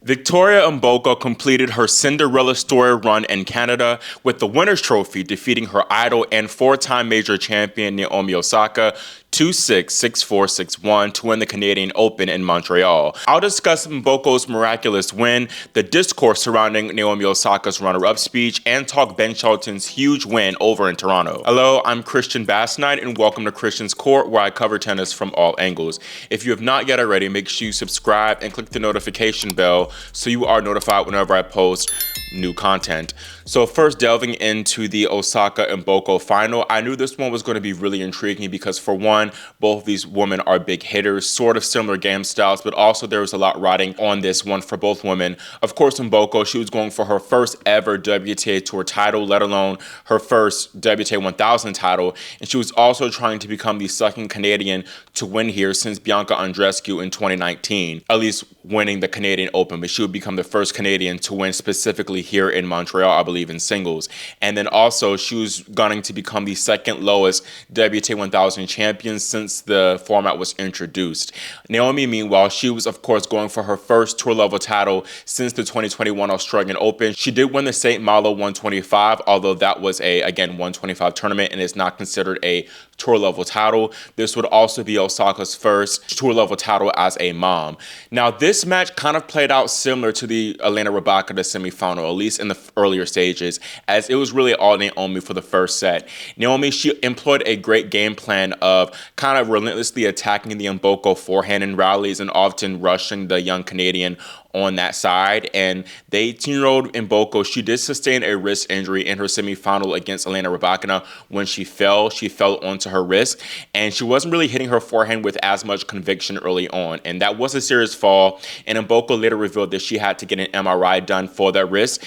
Victoria Mboko completed her Cinderella story run in Canada with the winner's trophy, defeating her idol and four-time major champion Naomi Osaka 2-6, 6-4, 6-1 to win the Canadian Open in Montreal. I'll discuss Mboko's miraculous win, the discourse surrounding Naomi Osaka's runner-up speech, and talk Ben Shelton's huge win over in Toronto. Hello, I'm Christian Bassnight, and welcome to Christian's Court, where I cover tennis from all angles. If you have not yet already, make sure you subscribe and click the notification bell so you are notified whenever I post new content. So first, delving into the Osaka and Mboko final, I knew this one was going to be really intriguing because, for one, both of these women are big hitters, sort of similar game styles, but also there was a lot riding on this one for both women. Of course, Mboko, she was going for her first ever WTA Tour title, let alone her first WTA 1000 title, and she was also trying to become the second Canadian to win here since Bianca Andreescu in 2019, at least winning the Canadian Open, but she would become the first Canadian to win specifically here in Montreal, I believe, in singles. And then also she was gunning to become the second lowest WTA 1000 champion since the format was introduced. Naomi, meanwhile, she was of course going for her first tour level title since the 2021 Australian Open. She did win the St. Malo 125, although that was a, again, 125 tournament and is not considered a tour level title. This would also be Osaka's first tour level title as a mom. Now, this match kind of played out similar to the Elena Rybakina semifinal, at least in the earlier stages, as it was really all Naomi for the first set. Naomi, she employed a great game plan of kind of relentlessly attacking the Mboko forehand in rallies and often rushing the young Canadian on that side. And the 18-year-old Mboko, she did sustain a wrist injury in her semifinal against Elena Rybakina. When she fell onto her wrist, and she wasn't really hitting her forehand with as much conviction early on. And that was a serious fall. And Mboko later revealed that she had to get an MRI done for that wrist.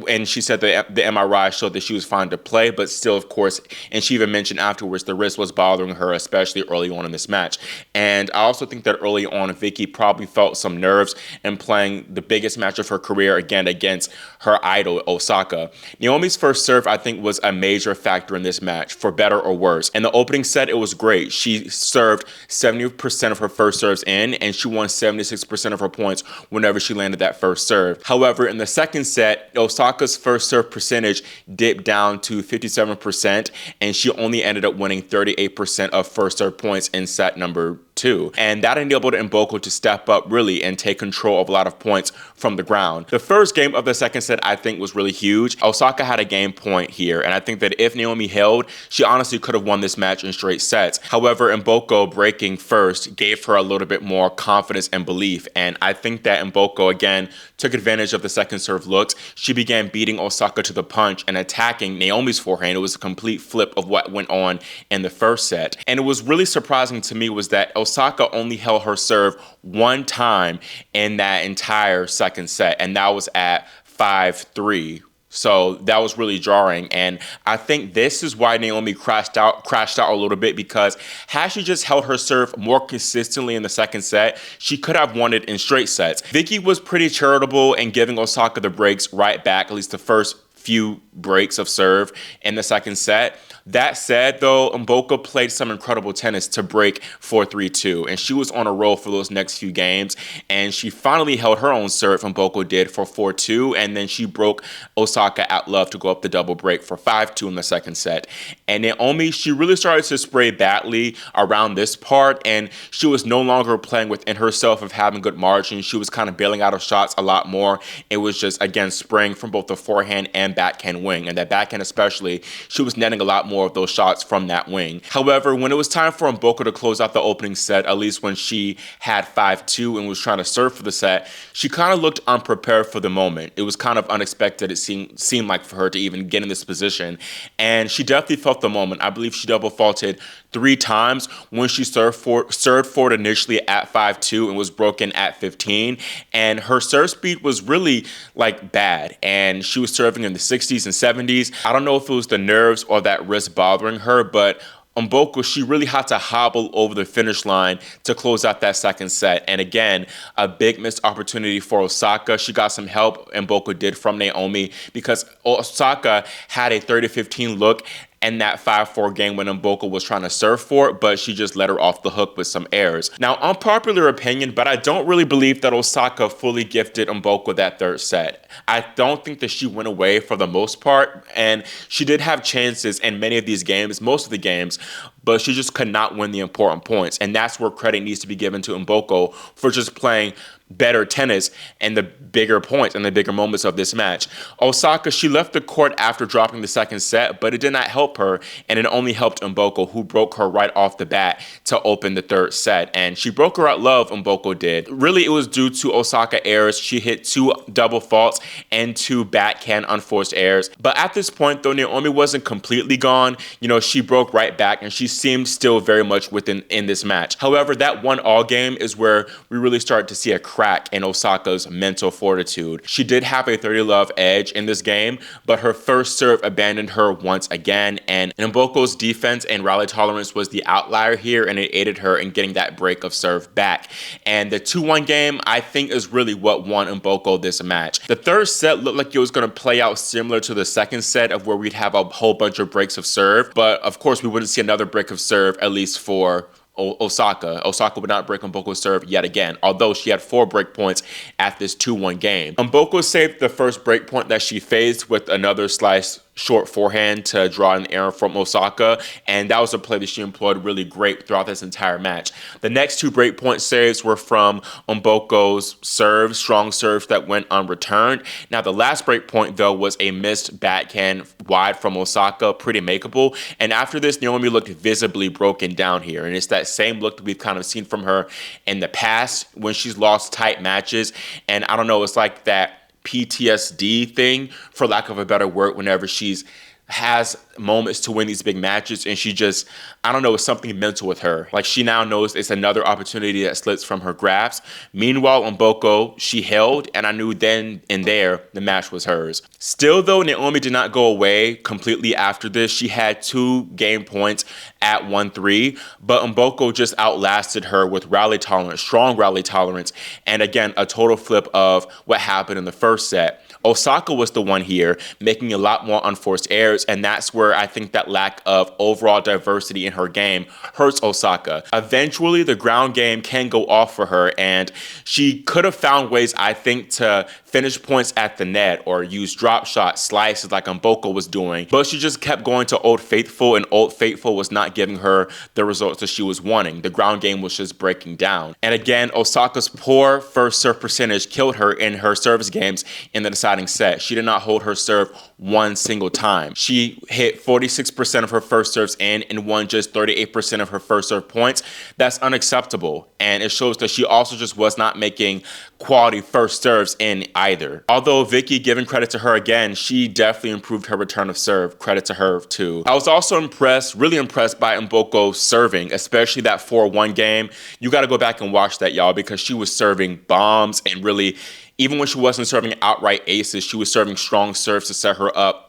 And she said that the MRI showed that she was fine to play, but still, of course, and she even mentioned afterwards the wrist was bothering her, especially early on in this match. And I also think that early on, Vicky probably felt some nerves in playing the biggest match of her career again against her idol, Osaka. Naomi's first serve, I think, was a major factor in this match, for better or worse. In the opening set, it was great. She served 70% of her first serves in, and she won 76% of her points whenever she landed that first serve. However, in the second set, Osaka's first serve percentage dipped down to 57%, and she only ended up winning 38% of first serve points in set number 2. And that enabled Mboko to step up really and take control of a lot of points from the ground. The first game of the second set, I think, was really huge. Osaka had a game point here, and I think that if Naomi held, she honestly could have won this match in straight sets. However, Mboko breaking first gave her a little bit more confidence and belief, and I think that Mboko, again, took advantage of the second serve looks. She began beating Osaka to the punch and attacking Naomi's forehand. It was a complete flip of what went on in the first set. And it was really surprising to me was that Osaka only held her serve one time in that entire second set, and that was at 5-3. So that was really jarring, and I think this is why Naomi crashed out a little bit, because had she just held her serve more consistently in the second set, she could have won it in straight sets. Vicky was pretty charitable in giving Osaka the breaks right back, at least the first few breaks of serve in the second set. That said, though, Mboko played some incredible tennis to break 4-3-2, and she was on a roll for those next few games, and she finally held her own serve, Mboko did, for 4-2, and then she broke Osaka at love to go up the double break for 5-2 in the second set. And Naomi, she really started to spray badly around this part, and she was no longer playing within herself of having good margin. She was kind of bailing out of shots a lot more. It was just, again, spraying from both the forehand and backhand wing, and that backhand especially, she was netting a lot more of those shots from that wing. However, when it was time for Mboko to close out the opening set, at least when she had 5-2 and was trying to serve for the set, she kind of looked unprepared for the moment. It was kind of unexpected, it seemed like, for her to even get in this position, and she definitely felt the moment. I believe she double faulted 3 times when she served forward initially at 5-2 and was broken at 15, and her serve speed was really like bad, and she was serving in the 60s and 70s. I don't know if it was the nerves or that wrist bothering her, but Mboko, she really had to hobble over the finish line to close out that second set. And again, a big missed opportunity for Osaka. She got some help, Mboko did, from Naomi, because Osaka had a 30-15 look and that 5-4 game when Mboko was trying to serve for it, but she just let her off the hook with some errors. Now, unpopular opinion, but I don't really believe that Osaka fully gifted Mboko that third set. I don't think that she went away for the most part, and she did have chances in many of these games, most of the games, but she just could not win the important points. And that's where credit needs to be given to Mboko for just playing better tennis and the bigger points and the bigger moments of this match. Osaka, she left the court after dropping the second set, but it did not help her, and it only helped Mboko, who broke her right off the bat to open the third set. And she broke her at love, Mboko did. Really, it was due to Osaka errors. She hit 2 double faults and 2 backhand unforced errors. But at this point, though, Naomi wasn't completely gone. You know, she broke right back, and she seemed still very much in this match. However, that 1-all game is where we really started to see a crack in Osaka's mental fortitude. She did have a 30-love edge in this game, but her first serve abandoned her once again, and Mboko's defense and rally tolerance was the outlier here, and it aided her in getting that break of serve back. And the 2-1 game, I think, is really what won Mboko this match. The third set looked like it was going to play out similar to the second set, of where we'd have a whole bunch of breaks of serve, but of course we wouldn't see another break of serve, at least for Osaka. Osaka would not break Mboko's serve yet again, although she had 4 break points at this 2-1 game. Mboko saved the first break point that she faced with another slice short forehand to draw an error from Osaka, and that was a play that she employed really great throughout this entire match. The next 2 breakpoint saves were from Mboko's serves, strong serves that went unreturned. Now, the last breakpoint, though, was a missed backhand wide from Osaka, pretty makeable, and after this, Naomi looked visibly broken down here, and it's that same look that we've kind of seen from her in the past when she's lost tight matches, and I don't know, it's like that PTSD thing, for lack of a better word, whenever she's has moments to win these big matches, and she just, I don't know, it's something mental with her. Like, she now knows it's another opportunity that slips from her grasp. Meanwhile, Mboko, she held, and I knew then and there the match was hers. Still, though, Naomi did not go away completely after this. She had 2 game points at 1-3, but Mboko just outlasted her with rally tolerance, strong rally tolerance, and again, a total flip of what happened in the first set. Osaka was the one here making a lot more unforced errors, and that's where I think that lack of overall diversity in her game hurts Osaka. Eventually, the ground game can go off for her, and she could have found ways, I think, to finish points at the net or use drop shots, slices like Mboko was doing, but she just kept going to Old Faithful, and Old Faithful was not giving her the results that she was wanting. The ground game was just breaking down. And again, Osaka's poor first serve percentage killed her in her service games in the deciding set. She did not hold her serve one single time. She hit 46% of her first serves in and won just 38% of her first serve points. That's unacceptable, and it shows that she also just was not making quality first serves in either. Although Vicky, giving credit to her again, she definitely improved her return of serve. Credit to her too. I was also impressed, really impressed by Mboko serving, especially that 4-1 game. You got to go back and watch that, y'all, because she was serving bombs, and really, even when she wasn't serving outright aces, she was serving strong serves to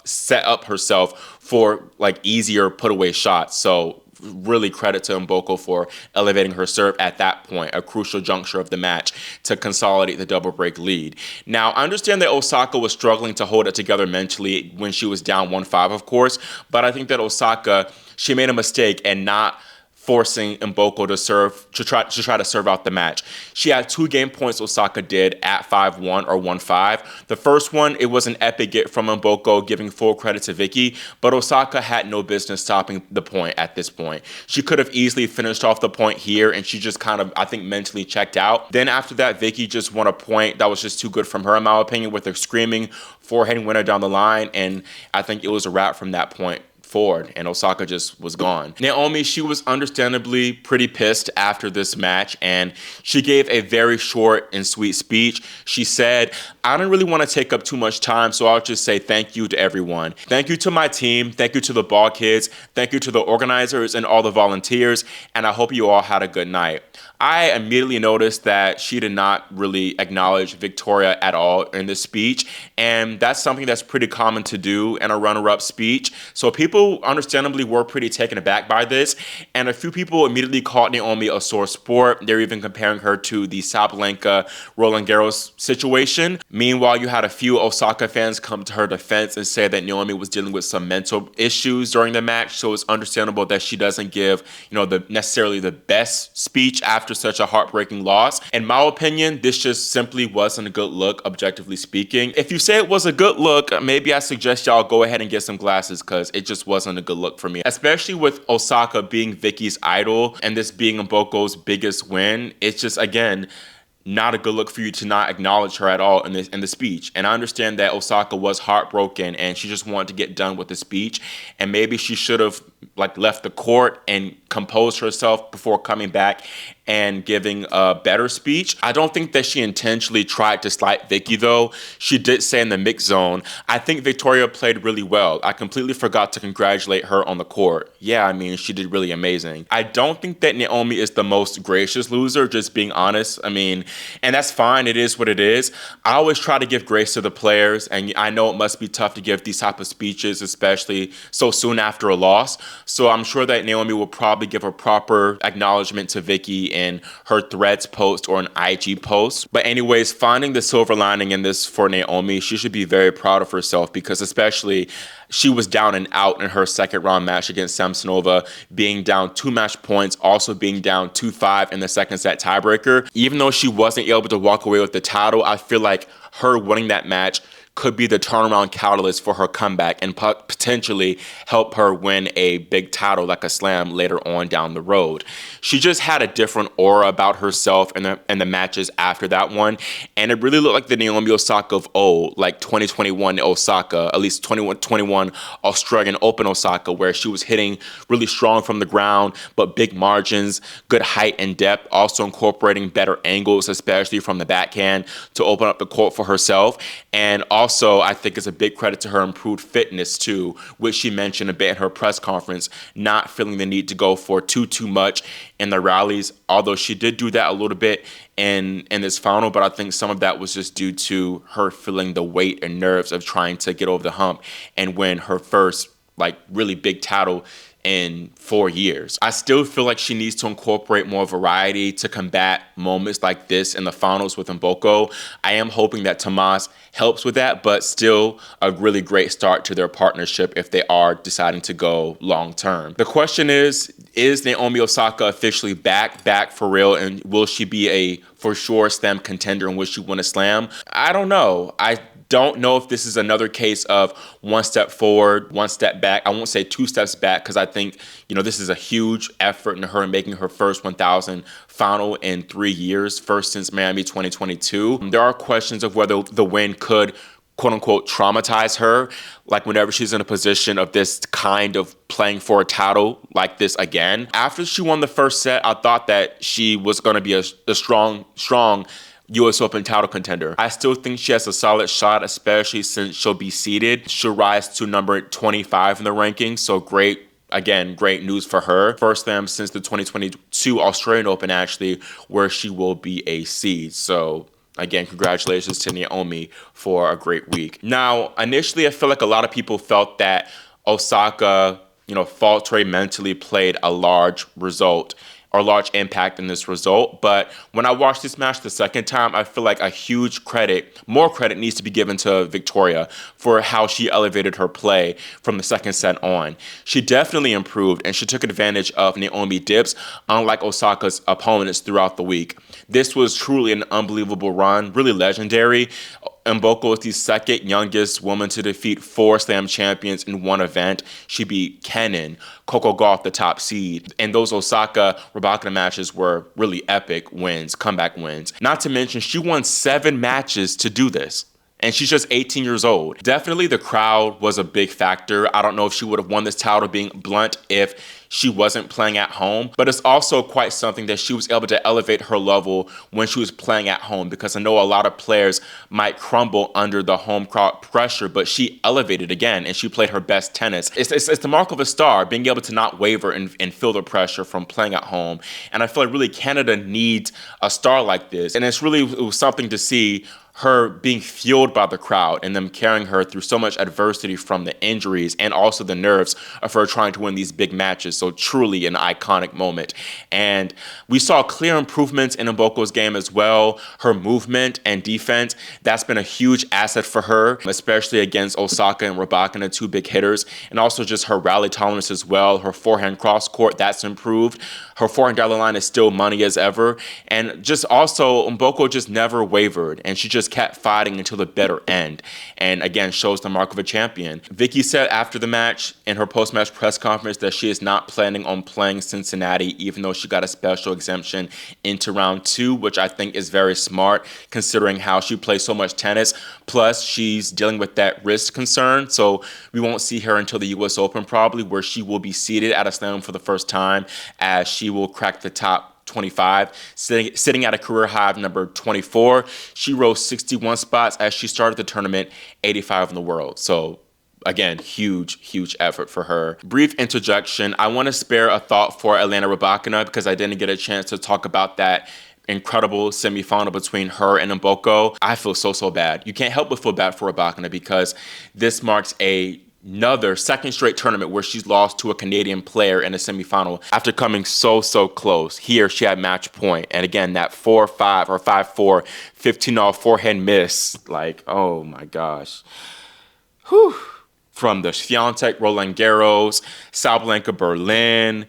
set up herself for like easier put away shots. So really credit to Mboko for elevating her serve at that point, a crucial juncture of the match to consolidate the double break lead. Now, I understand that Osaka was struggling to hold it together mentally when she was down 1-5, of course, but I think that Osaka, she made a mistake and not forcing Mboko to try to serve out the match. She had 2 game points Osaka did at 5-1 or 1-5. The first one, it was an epic get from Mboko, giving full credit to Vicky, but Osaka had no business stopping the point at this point. She could have easily finished off the point here, and she just kind of, I think, mentally checked out. Then after that, Vicky just won a point that was just too good from her, in my opinion, with a screaming forehand winner down the line, and I think it was a wrap from that point forward, and Osaka just was gone. Naomi, she was understandably pretty pissed after this match, and she gave a very short and sweet speech. She said, "I don't really want to take up too much time, so I'll just say thank you to everyone. Thank you to my team, thank you to the ball kids, thank you to the organizers and all the volunteers, and I hope you all had a good night. I immediately noticed that she did not really acknowledge Victoria at all in this speech, and that's something that's pretty common to do in a runner-up speech. So people understandably were pretty taken aback by this, and a few people immediately called Naomi a sore sport. They're even comparing her to the Sabalenka Roland Garros situation. Meanwhile, you had a few Osaka fans come to her defense and say that Naomi was dealing with some mental issues during the match, so it's understandable that she doesn't give, necessarily the best speech after such a heartbreaking loss. In my opinion, this just simply wasn't a good look, objectively speaking. If you say it was a good look, maybe I suggest y'all go ahead and get some glasses, because it just wasn't a good look for me. Especially with Osaka being Vicky's idol and this being Mboko's biggest win, it's just, again, not a good look for you to not acknowledge her at all in the speech. And I understand that Osaka was heartbroken and she just wanted to get done with the speech, and maybe she should have left the court and composed herself before coming back and giving a better speech. I don't think that she intentionally tried to slight Vicky, though. She did say in the mix zone, "I think Victoria played really well. I completely forgot to congratulate her on the court." Yeah, I mean, she did really amazing. I don't think that Naomi is the most gracious loser, just being honest. I mean, and that's fine. It is what it is. I always try to give grace to the players, and I know it must be tough to give these type of speeches, especially so soon after a loss. So I'm sure that Naomi will probably give a proper acknowledgement to Vicky in her Threads post or an IG post. But anyways, finding the silver lining in this for Naomi, she should be very proud of herself, because especially she was down and out in her second round match against Samsonova, being down 2 match points, also being down 2-5 in the second set tiebreaker. Even though she wasn't able to walk away with the title, I feel like her winning that match could be the turnaround catalyst for her comeback and potentially help her win a big title like a slam later on down the road. She just had a different aura about herself in the matches after that one, and it really looked like the Naomi Osaka of old, like 2021 Osaka, at least 2021 Australian Open Osaka, where she was hitting really strong from the ground, but big margins, good height and depth, also incorporating better angles, especially from the backhand, to open up the court for herself. And also, I think it's a big credit to her improved fitness too, which she mentioned a bit in her press conference, not feeling the need to go for too much in the rallies, although she did do that a little bit in this final, but I think some of that was just due to her feeling the weight and nerves of trying to get over the hump and win her first really big title in 4 years. I still feel like she needs to incorporate more variety to combat moments like this in the finals with Mboko. I am hoping that Tomas helps with that, but still a really great start to their partnership if they are deciding to go long term. The question is Naomi Osaka officially back for real, and will she be a for sure slam contender and will she win a slam? I don't know. I don't know if this is another case of one step forward, one step back. I won't say 2 steps back, because I think, this is a huge effort in her making her first 1,000 final in 3 years, first since Miami 2022. There are questions of whether the win could, quote unquote, traumatize her, whenever she's in a position of this kind of playing for a title like this again. After she won the first set, I thought that she was going to be a strong US Open title contender. I still think she has a solid shot, especially since she'll be seeded. She'll rise to number 25 in the rankings, so great news for her. First slam since the 2022 Australian Open, actually, where she will be a seed. So again, congratulations to Naomi for a great week. Now, initially, I feel like a lot of people felt that Osaka, faltering mentally played a large impact in this result. But when I watched this match the second time, I feel like more credit needs to be given to Victoria for how she elevated her play from the second set on. She definitely improved, and she took advantage of Naomi dips, unlike Osaka's opponents throughout the week. This was truly an unbelievable run, really legendary. Mboko is the second youngest woman to defeat 4 slam champions in one event. She beat Kenin, Coco Gauff, the top seed. And those Osaka-Rybakina matches were really epic wins, comeback wins. Not to mention, she won 7 matches to do this. And she's just 18 years old. Definitely the crowd was a big factor. I don't know if she would have won this title, being blunt, if she wasn't playing at home, but it's also quite something that she was able to elevate her level when she was playing at home, because I know a lot of players might crumble under the home crowd pressure, but she elevated again and she played her best tennis. It's the mark of a star, being able to not waver and feel the pressure from playing at home. And I feel like really Canada needs a star like this. And it was something to see her being fueled by the crowd and them carrying her through so much adversity from the injuries and also the nerves of her trying to win these big matches. So truly an iconic moment. And we saw clear improvements in Mboko's game as well. Her movement and defense, that's been a huge asset for her, especially against Osaka and Rybakina, two big hitters. And also just her rally tolerance as well. Her forehand cross court, that's improved. Her forehand dollar line is still money as ever. And just also, Mboko just never wavered. And she just kept fighting until the bitter end, and again shows the mark of a champion. Vicky said after the match in her post-match press conference that she is not planning on playing Cincinnati, even though she got a special exemption into round 2, which I think is very smart considering how she plays so much tennis. Plus she's dealing with that wrist concern, so we won't see her until the US Open probably, where she will be seated at a slam for the first time, as she will crack the top 25, sitting at a career high of number 24. She rose 61 spots as she started the tournament, 85 in the world. So again, huge effort for her. Brief interjection. I want to spare a thought for Elena Rybakina because I didn't get a chance to talk about that incredible semifinal between her and Mboko. I feel so bad. You can't help but feel bad for Rybakina because this marks another second straight tournament where she's lost to a Canadian player in a semifinal after coming so close. Here she had match point, and again that 4-5 or 5-4 15-all forehand miss, like, oh my gosh. Whew. From the Swiatek Roland Garros, Sabalenka Berlin,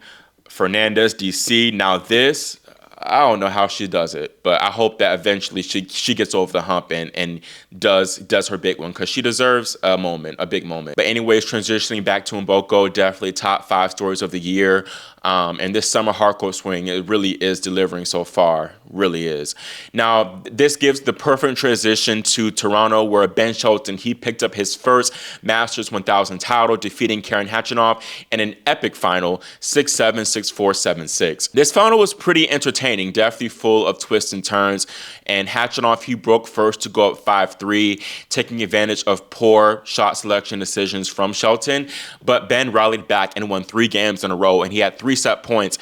Fernandez DC, now this, I don't know how she does it, but I hope that eventually she gets over the hump and does her big one, because she deserves a big moment. But anyways, transitioning back to Mboko, definitely top 5 stories of the year. And this summer hardcourt swing, it really is delivering so far, really is. Now, this gives the perfect transition to Toronto, where Ben Shelton, he picked up his first Masters 1000 title, defeating Khachanov in an epic final, 6-7, 6-4, 7-6. This final was pretty entertaining, definitely full of twists and turns, and Khachanov, he broke first to go up 5-3, taking advantage of poor shot selection decisions from Shelton, but Ben rallied back and won 3 games in a row, and he had 3 set points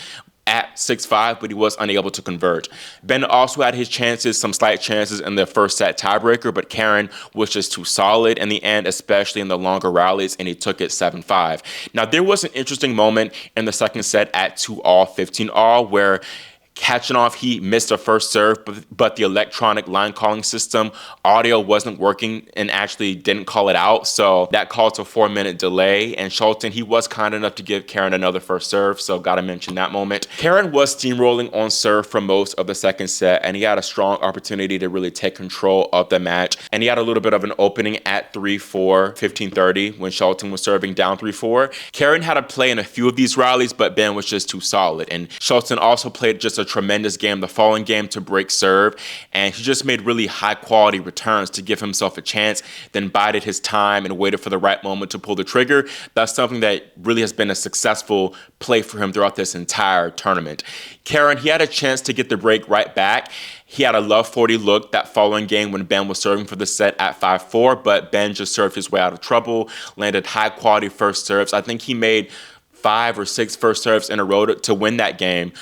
at 6-5, but he was unable to convert. Ben also had his chances, some slight chances in the first set tiebreaker, but Karen was just too solid in the end, especially in the longer rallies, and he took it 7-5. Now, there was an interesting moment in the second set at 2-all, 15-all, where Khachanov, he missed a first serve, but the electronic line calling system audio wasn't working and actually didn't call it out. So that caused a 4-minute delay. And Shelton, he was kind enough to give Karen another first serve. So got to mention that moment. Karen was steamrolling on serve for most of the second set, and he had a strong opportunity to really take control of the match. And he had a little bit of an opening at 3-4, 15-30 when Shelton was serving down 3-4. Karen had a play in a few of these rallies, but Ben was just too solid. And Shelton also played just a tremendous game the following game to break serve, and he just made really high quality returns to give himself a chance, then bided his time and waited for the right moment to pull the trigger. That's something that really has been a successful play for him throughout this entire tournament. Karen, he had a chance to get the break right back. He had a love 40 look that following game when Ben was serving for the set at 5-4, but Ben just served his way out of trouble, landed high quality first serves. I think he made 5 or 6 first serves in a row to win that game.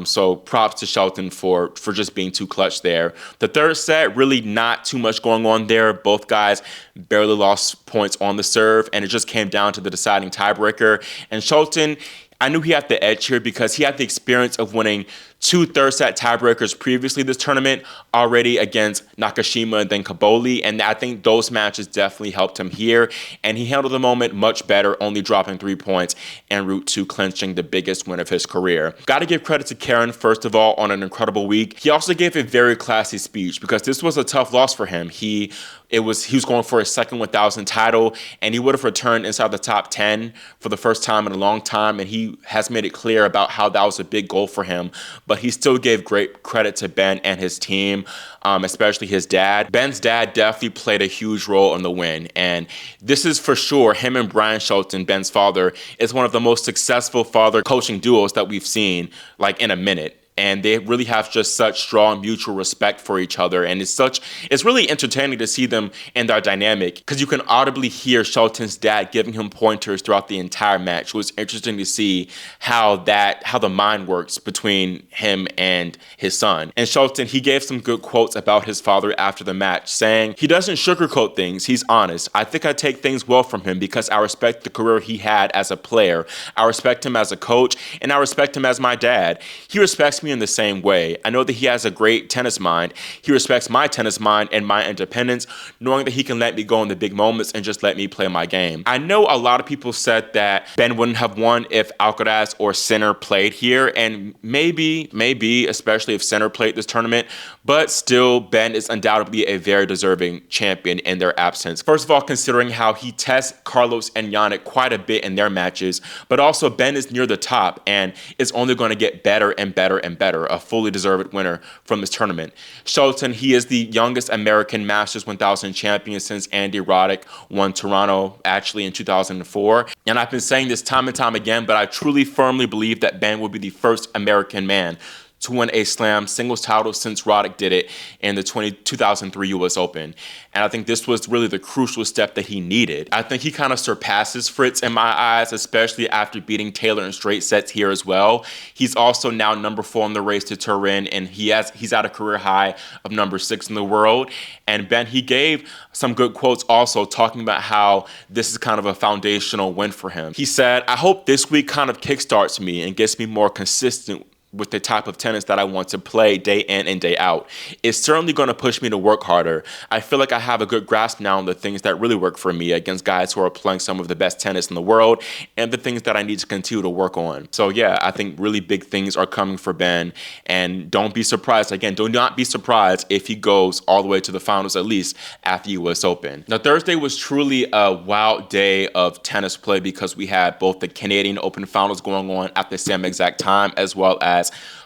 So props to Shelton for just being too clutch there. The third set, really not too much going on there. Both guys barely lost points on the serve, and it just came down to the deciding tiebreaker. And Shelton, I knew he had the edge here because he had the experience of winning 2 third set tiebreakers previously this tournament already against Nakashima and then Kaboli, and I think those matches definitely helped him here, and he handled the moment much better, only dropping 3 points en route to clinching the biggest win of his career. Got to give credit to Karen, first of all, on an incredible week. He also gave a very classy speech because this was a tough loss for him. He was going for his second 1000 title, and he would have returned inside the top 10 for the first time in a long time, and he has made it clear about how that was a big goal for him. but he still gave great credit to Ben and his team, especially his dad. Ben's dad definitely played a huge role in the win, and this is for sure, him and Brian Shelton, Ben's father, is one of the most successful father-coaching duos that we've seen, like, in a minute. And they really have just such strong mutual respect for each other. And it's really entertaining to see them in their dynamic, because you can audibly hear Shelton's dad giving him pointers throughout the entire match. It was interesting to see how the mind works between him and his son. And Shelton, he gave some good quotes about his father after the match, saying, "He doesn't sugarcoat things, he's honest. I think I take things well from him because I respect the career he had as a player. I respect him as a coach, and I respect him as my dad. He respects me in the same way. I know that he has a great tennis mind. He respects my tennis mind and my independence, knowing that he can let me go in the big moments and just let me play my game." I know a lot of people said that Ben wouldn't have won if Alcaraz or Sinner played here, and maybe, especially if Sinner played this tournament, but still, Ben is undoubtedly a very deserving champion in their absence. First of all, considering how he tests Carlos and Yannick quite a bit in their matches, but also Ben is near the top and is only going to get better and better and better, a fully deserved winner from this tournament. Shelton, he is the youngest American Masters 1000 champion since Andy Roddick won Toronto, actually in 2004. And I've been saying this time and time again, but I truly firmly believe that Ben will be the first American man to win a Slam singles title since Roddick did it in the 2003 U.S. Open. And I think this was really the crucial step that he needed. I think he kind of surpasses Fritz in my eyes, especially after beating Taylor in straight sets here as well. He's also now number 4 in the race to Turin, and he's at a career high of number 6 in the world. And Ben, he gave some good quotes also, talking about how this is kind of a foundational win for him. He said, "I hope this week kind of kickstarts me and gets me more consistent with the type of tennis that I want to play day in and day out. It's certainly going to push me to work harder. I feel like I have a good grasp now on the things that really work for me against guys who are playing some of the best tennis in the world, and the things that I need to continue to work on." So yeah, I think really big things are coming for Ben, and don't be surprised. Again, do not be surprised if he goes all the way to the finals, at least after US Open. Now, Thursday was truly a wild day of tennis play, because we had both the Canadian Open finals going on at the same exact time, as well as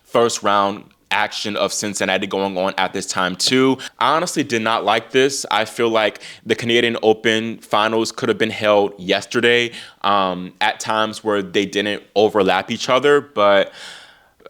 first round action of Cincinnati going on at this time too. I honestly did not like this. I feel like the Canadian Open finals could have been held yesterday at times where they didn't overlap each other. But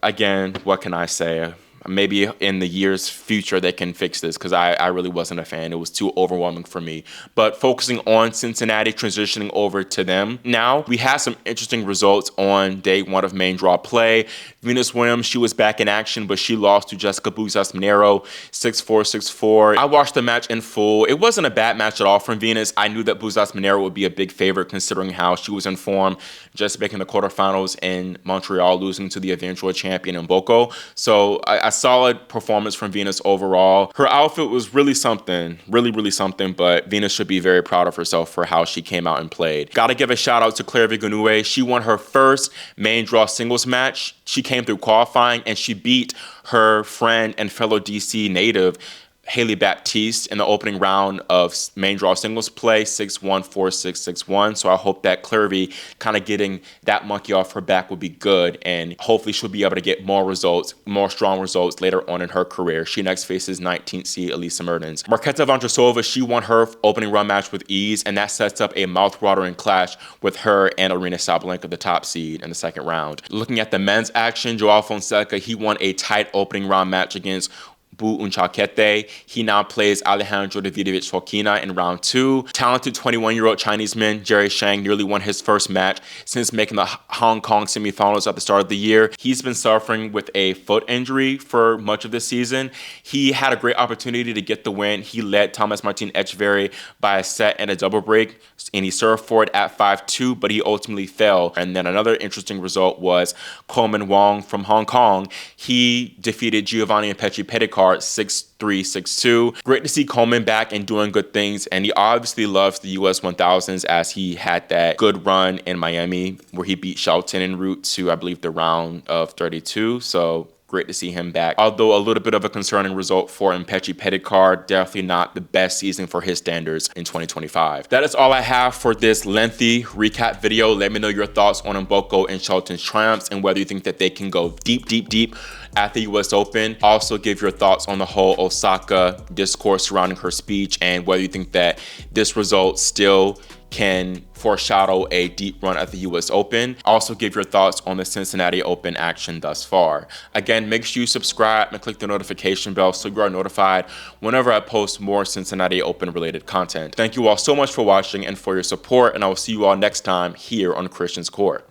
again, what can I say? Maybe in the year's future they can fix this, because I really wasn't a fan. It was too overwhelming for me. But focusing on Cincinnati, transitioning over to them now, we had some interesting results on day 1 of main draw play. Venus Williams, she was back in action, but she lost to Jessica Buzzas-Minero 6-4, 6-4. I watched the match in full. It wasn't a bad match at all from Venus. I knew that Buzzas-Minero would be a big favorite, considering how she was in form, just making the quarterfinals in Montreal, losing to the eventual champion Mboko. So a solid performance from Venus overall. Her outfit was really something, really something, but Venus should be very proud of herself for how she came out and played. Gotta give a shout out to Claire Vigonoué. She won her first main draw singles match. She came through qualifying, and she beat her friend and fellow DC native Haley Baptiste in the opening round of main draw singles play, 6-1, 4-6, 6-1. So I hope that Clervy kind of getting that monkey off her back would be good, and hopefully she'll be able to get more results, more strong results later on in her career. She next faces 19th seed Elisa Mertens. Marketa Vondrousova, she won her opening run match with ease, and that sets up a mouth-watering clash with her and Aryna Sabalenka, the top seed, in the second round. Looking at the men's action, Joao Fonseca, he won a tight opening round match against Bu Unchakete. He now plays Alejandro Davidovich Fokina in round 2. Talented 21-year-old Chinese man Jerry Shang nearly won his first match since making the Hong Kong semifinals at the start of the year. He's been suffering with a foot injury for much of this season. He had a great opportunity to get the win. He led Thomas Martin Etcheverry by a set and a double break, and he served for it at 5-2, but he ultimately fell. And then another interesting result was Coleman Wong from Hong Kong. He defeated Giovanni Ampeci Petitcard 6-3, 6-2. Great to see Coleman back and doing good things, and he obviously loves the US 1000s, as he had that good run in Miami where he beat Shelton en route to, I believe, the round of 32. So great to see him back. Although a little bit of a concerning result for Mpechi Pedikar, definitely not the best season for his standards in 2025. That is all I have for this lengthy recap video. Let me know your thoughts on Mboko and Shelton's triumphs and whether you think that they can go deep at the US Open. Also give your thoughts on the whole Osaka discourse surrounding her speech and whether you think that this result still can foreshadow a deep run at the US Open. Also give your thoughts on the Cincinnati Open action thus far. Again, make sure you subscribe and click the notification bell so you are notified whenever I post more Cincinnati Open related content. Thank you all so much for watching and for your support, and I will see you all next time here on Christian's Court.